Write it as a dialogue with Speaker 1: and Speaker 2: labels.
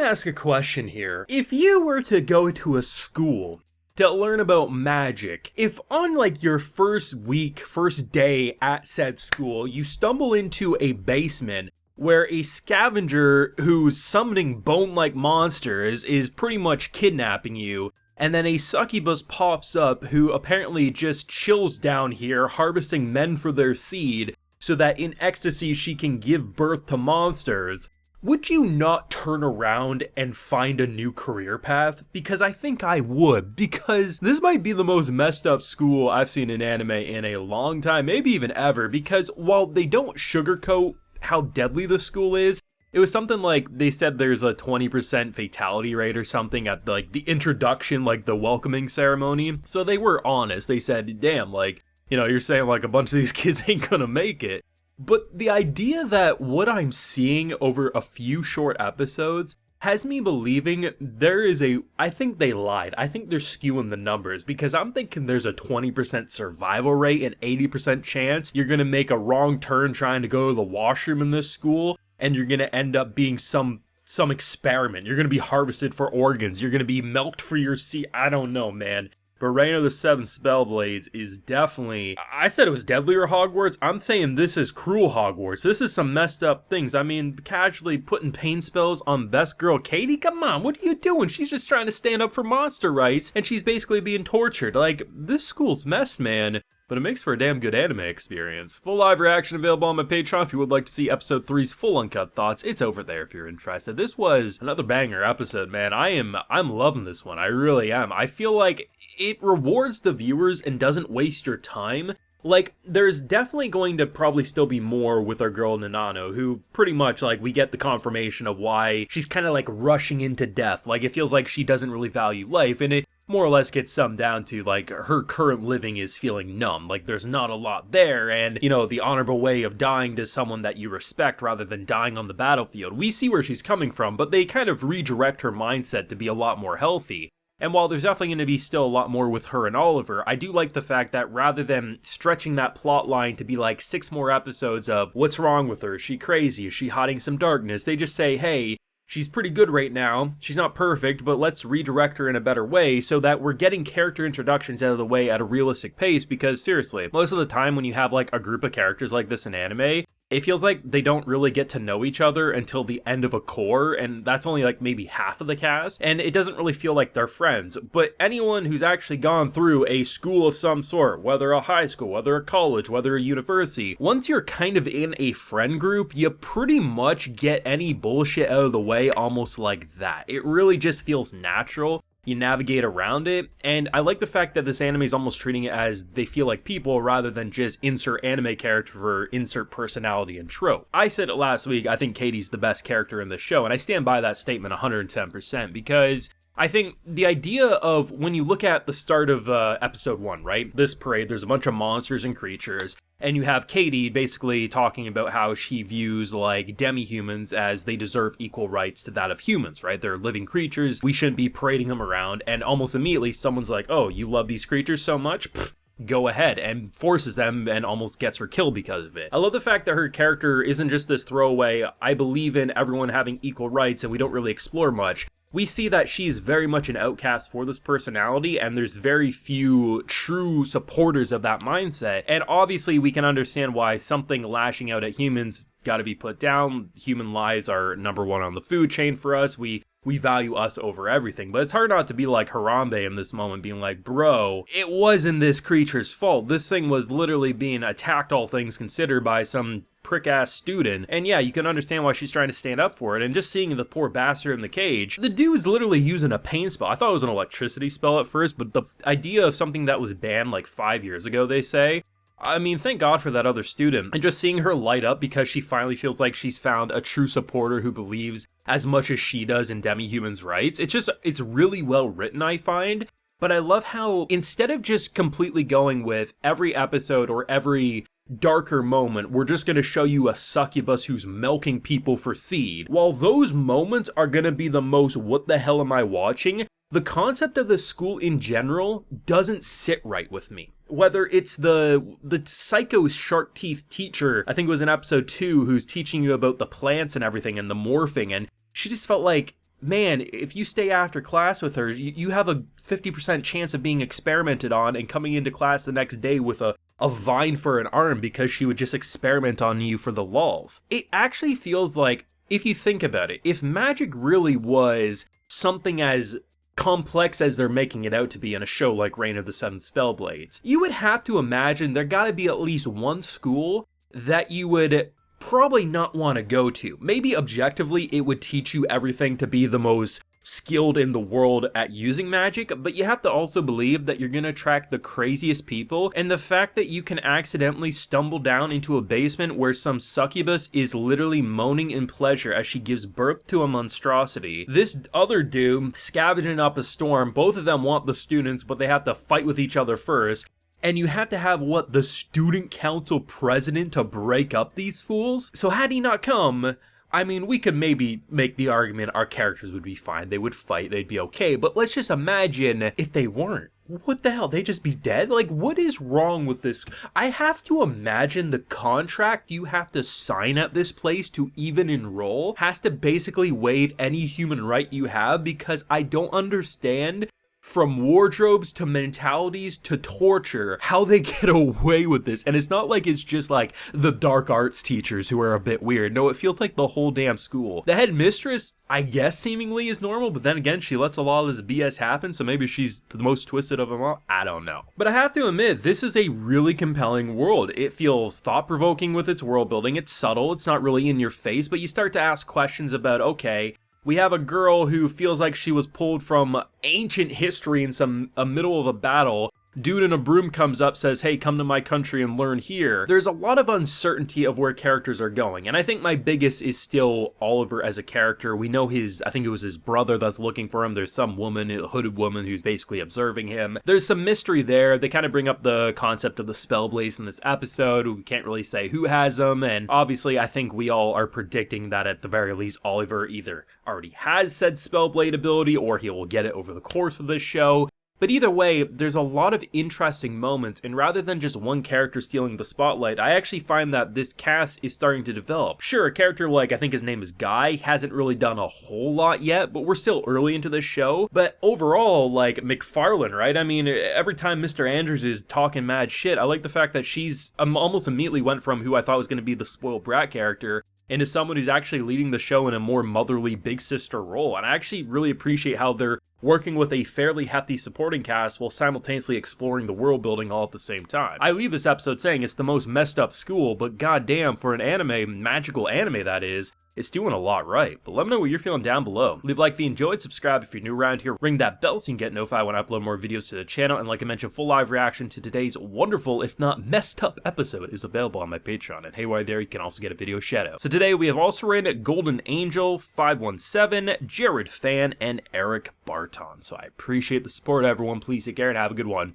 Speaker 1: ask a question here. If you were to go to a school to learn about magic, if on like your first week, first day at said school, you stumble into a basement where a scavenger who's summoning bone-like monsters is pretty much kidnapping you, and then a succubus pops up who apparently just chills down here, harvesting men for their seed, so that in ecstasy she can give birth to monsters, would you not turn around and find a new career path? Because I think I would, because this might be the most messed up school I've seen in anime in a long time, maybe even ever, because while they don't sugarcoat how deadly the school is, it was something like they said there's a 20% fatality rate or something at like the introduction, like the welcoming ceremony. So they were honest. They said, damn, like, you know, you're saying like a bunch of these kids ain't gonna make it. But the idea that what I'm seeing over a few short episodes has me believing I think they lied. I think they're skewing the numbers, because I'm thinking there's a 20% survival rate and 80% chance you're gonna make a wrong turn trying to go to the washroom in this school, and you're gonna end up being some experiment. You're gonna be harvested for organs. You're gonna be milked for your seed. I don't know, man. But Reign of the Seven Spellblades is definitely, I said it was deadlier Hogwarts. I'm saying this is cruel Hogwarts. This is some messed up things. I mean, casually putting pain spells on best girl Katie? Come on, what are you doing? She's just trying to stand up for monster rights, and she's basically being tortured. Like, this school's messed, man. But it makes for a damn good anime experience. Full live reaction available on my Patreon if you would like to see episode 3's full uncut thoughts. It's over there if you're interested. This was another banger episode, man. I'm loving this one. I really am. I feel like it rewards the viewers and doesn't waste your time. Like, there's definitely going to probably still be more with our girl Nanano, who pretty much, like, we get the confirmation of why she's kind of like rushing into death. Like, it feels like she doesn't really value life, and it more or less gets summed down to, like, her current living is feeling numb. Like, there's not a lot there, and, you know, the honorable way of dying to someone that you respect rather than dying on the battlefield. We see where she's coming from, but they kind of redirect her mindset to be a lot more healthy. And while there's definitely going to be still a lot more with her and Oliver, I do like the fact that rather than stretching that plot line to be like 6 more episodes of what's wrong with her, is she crazy, is she hiding some darkness, they just say, hey, she's pretty good right now, she's not perfect, but let's redirect her in a better way so that we're getting character introductions out of the way at a realistic pace, because seriously, most of the time when you have like a group of characters like this in anime, it feels like they don't really get to know each other until the end of a core, and that's only like maybe half of the cast, and it doesn't really feel like they're friends. But anyone who's actually gone through a school of some sort, whether a high school, whether a college, whether a university, once you're kind of in a friend group, you pretty much get any bullshit out of the way almost like that. It really just feels natural. You navigate around it, and I like the fact that this anime is almost treating it as they feel like people rather than just insert anime character for insert personality and trope. I said it last week, I think Katie's the best character in the show, and I stand by that statement 110%, because I think the idea of when you look at the start of episode 1, right? This parade, there's a bunch of monsters and creatures, and you have Katie basically talking about how she views like demi-humans as they deserve equal rights to that of humans, right? They're living creatures, we shouldn't be parading them around, and almost immediately someone's like, oh, you love these creatures so much? Pfft, go ahead, and forces them and almost gets her killed because of it. I love the fact that her character isn't just this throwaway, I believe in everyone having equal rights and we don't really explore much. We see that she's very much an outcast for this personality, and there's very few true supporters of that mindset. And obviously we can understand why something lashing out at humans gotta be put down. Human lives are number one on the food chain for us. We value us over everything. But it's hard not to be like Harambe in this moment, being like, bro, it wasn't this creature's fault. This thing was literally being attacked, all things considered, by some prick-ass student. And yeah, you can understand why she's trying to stand up for it. And just seeing the poor bastard in the cage, the dude's literally using a pain spell. I thought it was an electricity spell at first, but the idea of something that was banned like 5 years ago, they say, I mean, thank God for that other student. And just seeing her light up because she finally feels like she's found a true supporter who believes as much as she does in demi-humans' rights. It's really well written, I find. But I love how instead of just completely going with every episode or every darker moment, we're just going to show you a succubus who's milking people for seed. While those moments are going to be the most what the hell am I watching, the concept of the school in general doesn't sit right with me. Whether it's the psycho shark teeth teacher, I think it was in episode 2, who's teaching you about the plants and everything and the morphing, and she just felt like man, if you stay after class with her, you have a 50% chance of being experimented on and coming into class the next day with a vine for an arm because she would just experiment on you for the lulz. It actually feels like, if you think about it, if magic really was something as complex as they're making it out to be in a show like Reign of the Seven Spellblades, you would have to imagine there gotta be at least one school that you would probably not want to go to. Maybe objectively it would teach you everything to be the most skilled in the world at using magic, but you have to also believe that you're going to attract the craziest people, and the fact that you can accidentally stumble down into a basement where some succubus is literally moaning in pleasure as she gives birth to a monstrosity. This other dude scavenging up a storm, both of them want the students, but they have to fight with each other first. And you have to have, what, the student council president to break up these fools? So had he not come, I mean, we could maybe make the argument our characters would be fine. They would fight, they'd be okay. But let's just imagine if they weren't. What the hell? They'd just be dead? Like, what is wrong with this? I have to imagine the contract you have to sign at this place to even enroll has to basically waive any human right you have, because I don't understand, from wardrobes to mentalities to torture, how they get away with this. And it's not like it's just like the dark arts teachers who are a bit weird. No, it feels like the whole damn school. The headmistress, I guess, seemingly is normal, but then again, she lets a lot of this BS happen, so maybe she's the most twisted of them all. I don't know. But I have to admit, this is a really compelling world. It feels thought-provoking with its world building. It's subtle, it's not really in your face, but you start to ask questions about, okay, we have a girl who feels like she was pulled from ancient history in a middle of a battle. Dude in a broom comes up, says, hey, come to my country and learn here. There's a lot of uncertainty of where characters are going, and I think my biggest is still Oliver as a character. We know I think it was his brother that's looking for him. There's some woman, a hooded woman, who's basically observing him. There's some mystery there. They kind of bring up the concept of the Spellblades in this episode. We can't really say who has them, and obviously I think we all are predicting that at the very least Oliver either already has said Spellblade ability or he will get it over the course of this show. But either way, there's a lot of interesting moments, and rather than just one character stealing the spotlight, I actually find that this cast is starting to develop. Sure, a character like, I think his name is Guy, hasn't really done a whole lot yet, but we're still early into this show. But overall, like, McFarlane, right? I mean, every time Mr. Andrews is talking mad shit, I like the fact that she's almost immediately went from who I thought was going to be the spoiled brat character into someone who's actually leading the show in a more motherly big sister role. And I actually really appreciate how they're working with a fairly hefty supporting cast while simultaneously exploring the world building all at the same time. I leave this episode saying it's the most messed up school, but goddamn, for an anime, magical anime that is, it's doing a lot right. But let me know what you're feeling down below. Leave a like if you enjoyed, subscribe if you're new around here, ring that bell so you can get notified when I upload more videos to the channel, and like I mentioned, full live reaction to today's wonderful, if not messed up episode is available on my Patreon, and hey, while you're there, you can also get a video shout out. So today we have also rated Golden Angel, 517, Jared Fan, and Eric Barton. So I appreciate the support, everyone. Please take care and have a good one.